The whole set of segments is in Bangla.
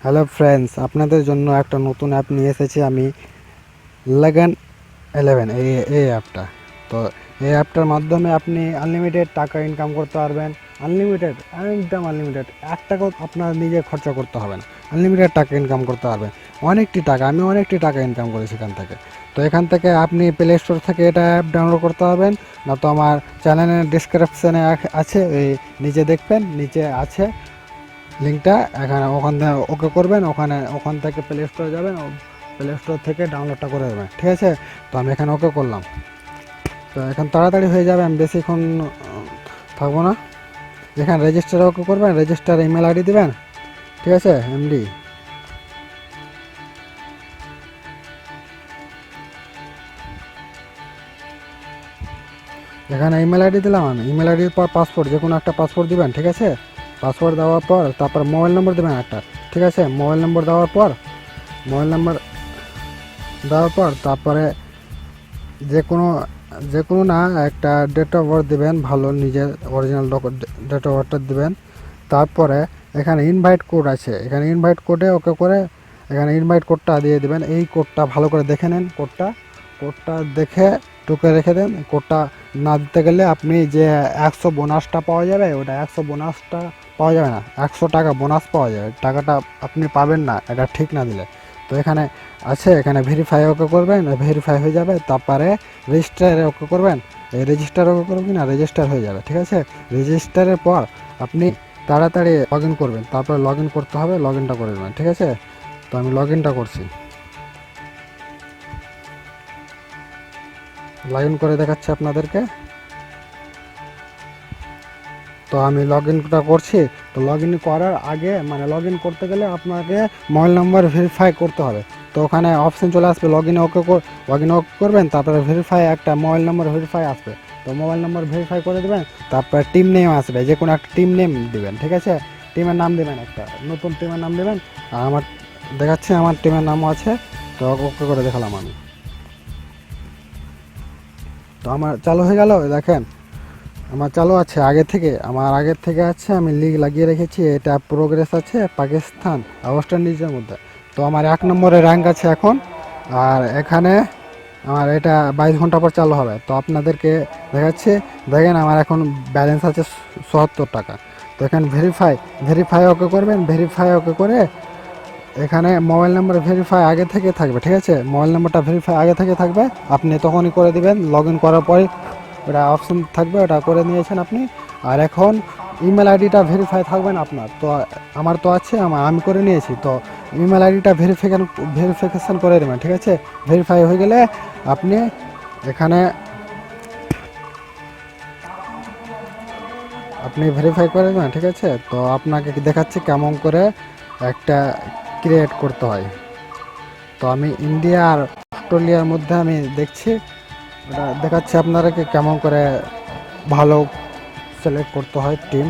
হ্যালো ফ্রেন্ডস, আপনাদের জন্য একটা নতুন অ্যাপ নিয়ে এসেছি আমি, Lagan 11 এই অ্যাপটা। তো এই অ্যাপটার মাধ্যমে আপনি আনলিমিটেড টাকা ইনকাম করতে পারবেন। আনলিমিটেড, একদম আনলিমিটেড, 1 টাকাও আপনার নিজে খরচা করতে হবে না। আনলিমিটেড টাকা ইনকাম করতে পারবেন। আমি অনেকটি টাকা ইনকাম করেছি এখান থেকে। তো এখান থেকে আপনি প্লে স্টোর থেকে এটা অ্যাপ ডাউনলোড করতে পারবেন, না তো আমার চ্যানেলের ডিসক্রিপশানে আছে, এই নিচে দেখবেন, নিচে আছে লিঙ্কটা। ওখান থেকে ওকে করবেন, ওখান থেকে প্লে স্টোরে যাবেন, প্লে স্টোর থেকে ডাউনলোডটা করে দেবেন, ঠিক আছে? তো আমি এখানে ওকে করলাম। তো এখন তাড়াতাড়ি হয়ে যাবে, আমি বেশিক্ষণ থাকবো না। এখানে রেজিস্টার ওকে করবেন, রেজিস্টার ইমেল আইডি দেবেন, ঠিক আছে? এমডি এখানে ইমেল আইডি দিলাম আমি। ইমেল আইডির পর পাসওয়ার্ড, যে কোনো একটা পাসওয়ার্ড দিবেন, ঠিক আছে? পাসওয়ার্ড দেওয়ার পর তারপর মোবাইল নম্বর দেবেন একটা, ঠিক আছে? মোবাইল নম্বর দেওয়ার পর তারপরে যে কোনো না একটা ডেট অফ বার্থ দেবেন, ভালো নিজের অরিজিনাল ডেট অফ বার্থটা দেবেন। তারপরে এখানে ইনভাইট কোড আছে, এখানে ইনভাইট কোডে ওকে করে এখানে ইনভাইট কোডটা দিয়ে দেবেন। এই কোডটা ভালো করে দেখে নেন, কোডটা দেখে টুকে রেখে দেন। কোডটা না দিতে গেলে আপনি যে 100 বোনাসটা পাওয়া যাবে, ওটা 100 বোনাসটা পাওয়া যাবে না, 100 টাকা বোনাস পাওয়া যাবে, টাকাটা আপনি পাবেন না এটা ঠিক না দিলে। তো এখানে আছে, এখানে ভেরিফাই ওকে করবেন, ভেরিফাই হয়ে যাবে। তারপরে রেজিস্টারে ওকে করবেন, এই রেজিস্টার ওকে করবেন, না রেজিস্টার হয়ে যাবে, ঠিক আছে? রেজিস্টারের পর আপনি তাড়াতাড়ি লগ ইন করবেন, তারপরে লগ ইন করতে হবে, লগ ইনটা করে দেবেন, ঠিক আছে? তো আমি লগ ইনটা করছি, লগ ইন করে দেখাচ্ছি আপনাদেরকে। তো আমি লগ ইনটা করছি। তো লগ ইন করার আগে, মানে লগ ইন করতে গেলে আপনাকে মোবাইল নাম্বার ভেরিফাই করতে হবে। তো ওখানে অপশন চলে আসবে, লগ ইন ওকে করবেন, তারপরে ভেরিফাই, একটা মোবাইল নাম্বার ভেরিফাই আসবে। তো মোবাইল নাম্বার ভেরিফাই করে দেবেন, তারপরে টিম নেম আসবে, যে কোনো একটা টিম নেম দেবেন, ঠিক আছে? টিমের নাম দেবেন, একটা নতুন টিমের নাম দেবেন। আর আমার দেখাচ্ছে, আমার টিমের নামও আছে। তো ওকে করে দেখালাম আমি। তো আমার চালু হয়ে গেল, দেখেন আমার চালু আছে আগের থেকে আছে। আমি লিগ লাগিয়ে রেখেছি, এটা প্রোগ্রেস আছে পাকিস্তান আর ওয়েস্ট ইন্ডিজের মধ্যে। তো আমার 1 নম্বরে র্যাঙ্ক আছে এখন। আর এখানে আমার এটা 22 ঘন্টা পর চালু হবে। তো আপনাদেরকে দেখাচ্ছি, দেখেন আমার এখন ব্যালেন্স আছে 77 টাকা। তো এখানে ভেরিফাই ওকে করবেন, ভেরিফাই ওকে করে এখানে মোবাইল নাম্বার ভেরিফাই আগে থেকে থাকবে, ঠিক আছে? মোবাইল নাম্বারটা ভেরিফাই আগে থেকে থাকবে, আপনি তখনই করে দিবেন। লগ ইন করার পরে ওটা অপশন থাকবে, ওটা করে নিয়েছেন আপনি। আর এখন ইমেল আইডিটা ভেরিফাই থাকবে না আপনার। তো আমার তো আছে, আমি করে নিয়েছি। তো ইমেল আইডিটা ভেরিফিকেশান করে দেবেন, ঠিক আছে? ভেরিফাই হয়ে গেলে আপনি এখানে ভেরিফাই করে দেবেন, ঠিক আছে? তো আপনাকে দেখাচ্ছি কেমন করে একটা ক্রিয়েট করতে হয়। তো আমি ইন্ডিয়া আর অস্ট্রেলিয়ার মধ্যে আমি দেখছি, ওটা দেখাচ্ছি আপনাদেরকে কেমন করে ভালো সিলেক্ট করতে হয় টিম।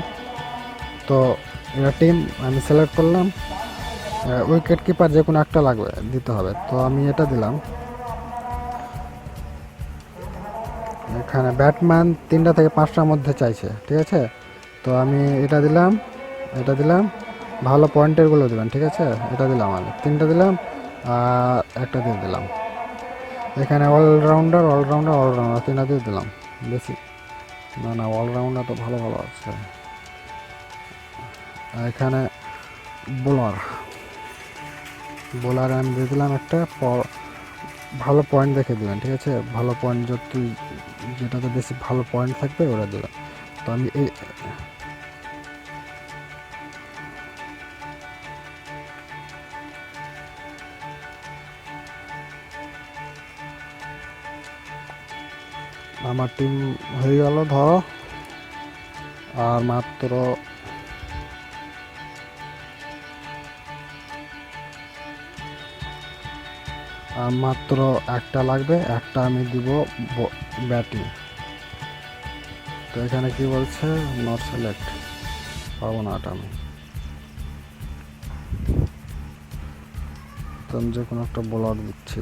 তো এটা টিম আমি সিলেক্ট করলাম, উইকেট কিপার যে কোনো একটা লাগবে, দিতে হবে। তো আমি এটা দিলাম। এখানে ব্যাটম্যান 3টা থেকে 5টার মধ্যে চাইছে, ঠিক আছে? তো আমি এটা দিলাম। ভালো পয়েন্টেরগুলো দেবেন, ঠিক আছে? এটা দিলাম, আমি 3টা দিলাম আর একটা দিয়ে দিলাম। এখানে অলরাউন্ডার 3টা দিয়ে দিলাম। বেশি না, অলরাউন্ডার তো ভালো আছে। এখানে বোলার আমি দিয়ে দিলাম একটা। ভালো পয়েন্ট দেখে দেবেন, ঠিক আছে? ভালো পয়েন্ট যেটাতে বেশি ভালো পয়েন্ট থাকবে ওরা দেবেন। তো আমি আমার টিম হয়ে গেল, ধরো। আর মাত্র একটা লাগবে, একটা আমি দিব ব্যাটিং। তো এখানে কি বলছে, নট সিলেক্ট, পাবো না এটা আমি। তো আমি যে কোনো একটা বোলার দিচ্ছি,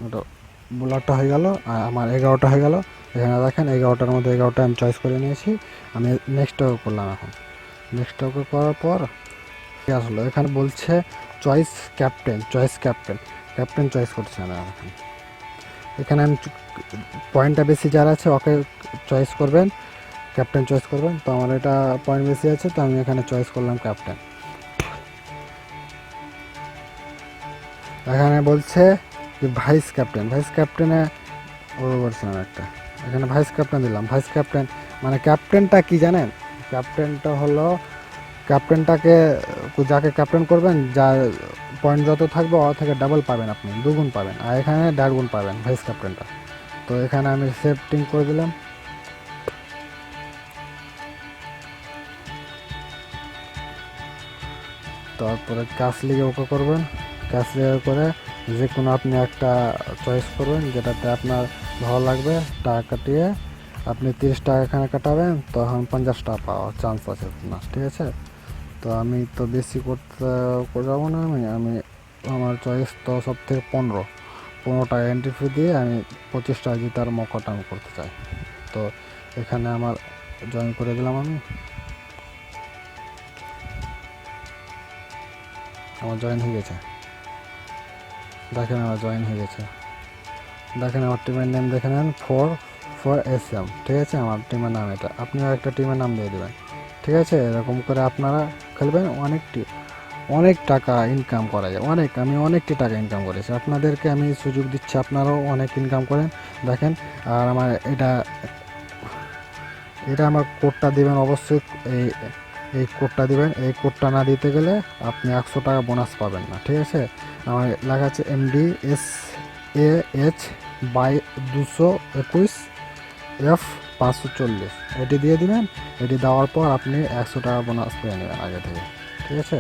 ওটা বোলারটা হয়ে গেল। আমার 11টা হয়ে গেল। এখানে দেখেন 11টার মধ্যে 11টা আমি চয়েস করে নিয়েছি। আমি নেক্সট করলাম। এখন নেক্সট করার পর আসলো এখানে বলছে চয়েস ক্যাপ্টেন, ক্যাপ্টেন চয়েস করছে না। এখানে আমি পয়েন্টটা বেশি যার আছে ওকে চয়েস করবেন, ক্যাপ্টেন চয়েস করবেন। তো আমার এটা পয়েন্ট বেশি আছে, তো আমি এখানে চয়েস করলাম ক্যাপ্টেন। এখানে বলছে ভাইস ক্যাপ্টেনে করছিলাম একটা, এখানে ভাইস ক্যাপ্টেন দিলাম। ভাইস ক্যাপ্টেন মানে ক্যাপ্টেনটা কি জানেন, ক্যাপ্টেনটা হলো ক্যাপ্টেনটাকে যাকে ক্যাপ্টেন করবেন, যার পয়েন্ট যত থাকবে ওর থেকে ডাবল পাবেন, আপনি দুগুণ পাবেন, আর এখানে 1.5 গুণ পাবেন ভাইস ক্যাপ্টেনটা। তো এখানে আমি সেটিং করে দিলাম। তারপরে ক্যাশ লিগে ওকে করবেন, ক্যাশ লিগে করে যে কোনো আপনি একটা চয়েস করবেন যেটাতে আপনার ভালো লাগবে, টাকা কাটিয়ে আপনি 30 টাকা এখানে কাটাবেন, তখন 50 টাকা পাওয়ার চান্স আছে আপনার, ঠিক আছে। তো আমি তো বেশি করতে যাবো না, আমি আমার চয়েস তো সব থেকে 15 টাকা এন্ট্রি ফি দিয়ে আমি 25 টাকা জেতার মৌকাটা আমি করতে চাই। তো এখানে আমার জয়েন করে দিলাম, আমার জয়েন হয়ে গেছে, দেখেন আমার জয়েন হয়ে গেছে। দেখেন আমার টিমের নেম দেখে নেন, 4SM, ঠিক আছে, আমার টিমের নাম এটা। আপনিও একটা টিমের নাম দিয়ে দেবেন, ঠিক আছে। এরকম করে আপনারা খেলবেন, অনেক টাকা ইনকাম করা যায়, আমি অনেকটি টাকা ইনকাম করেছি, আপনাদেরকে আমি সুযোগ দিচ্ছি, আপনারাও অনেক ইনকাম করেন। দেখেন, আর আমার এটা আমার কোডটা দিবেন অবশ্যই, এই কোডটা দিবেন। এই কোডটা না দিতে গেলে আপনি 100 টাকা বোনাস পাবেন না, ঠিক আছে। আমার লেখা আছে MDSAH/221F540, এটি দিয়ে দিবেন। এটি দেওয়ার পর আপনি 100 টাকা বোনাস পেয়ে নেবেন আগে থেকে, ঠিক আছে।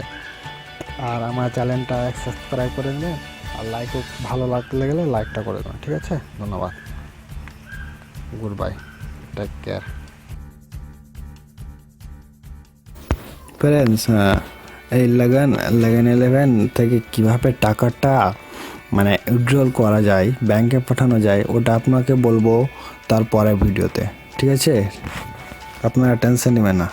আর আমার চ্যানেলটা সাবস্ক্রাইব করে নেবেন, আর লাইকও ভালো লাগলে গেলে লাইকটা করে দেবেন, ঠিক আছে। ধন্যবাদ, good bye, take care. Friends, এই লাগান 11 থেকে কিভাবে টাকাটা মানে উইথড্রল করা যায়, ব্যাংকে পাঠানো যায়, ওটা আপনাকে বলবো তারপরে ভিডিওতে, ঠিক আছে। আপনারা টেনশন নেবেন না।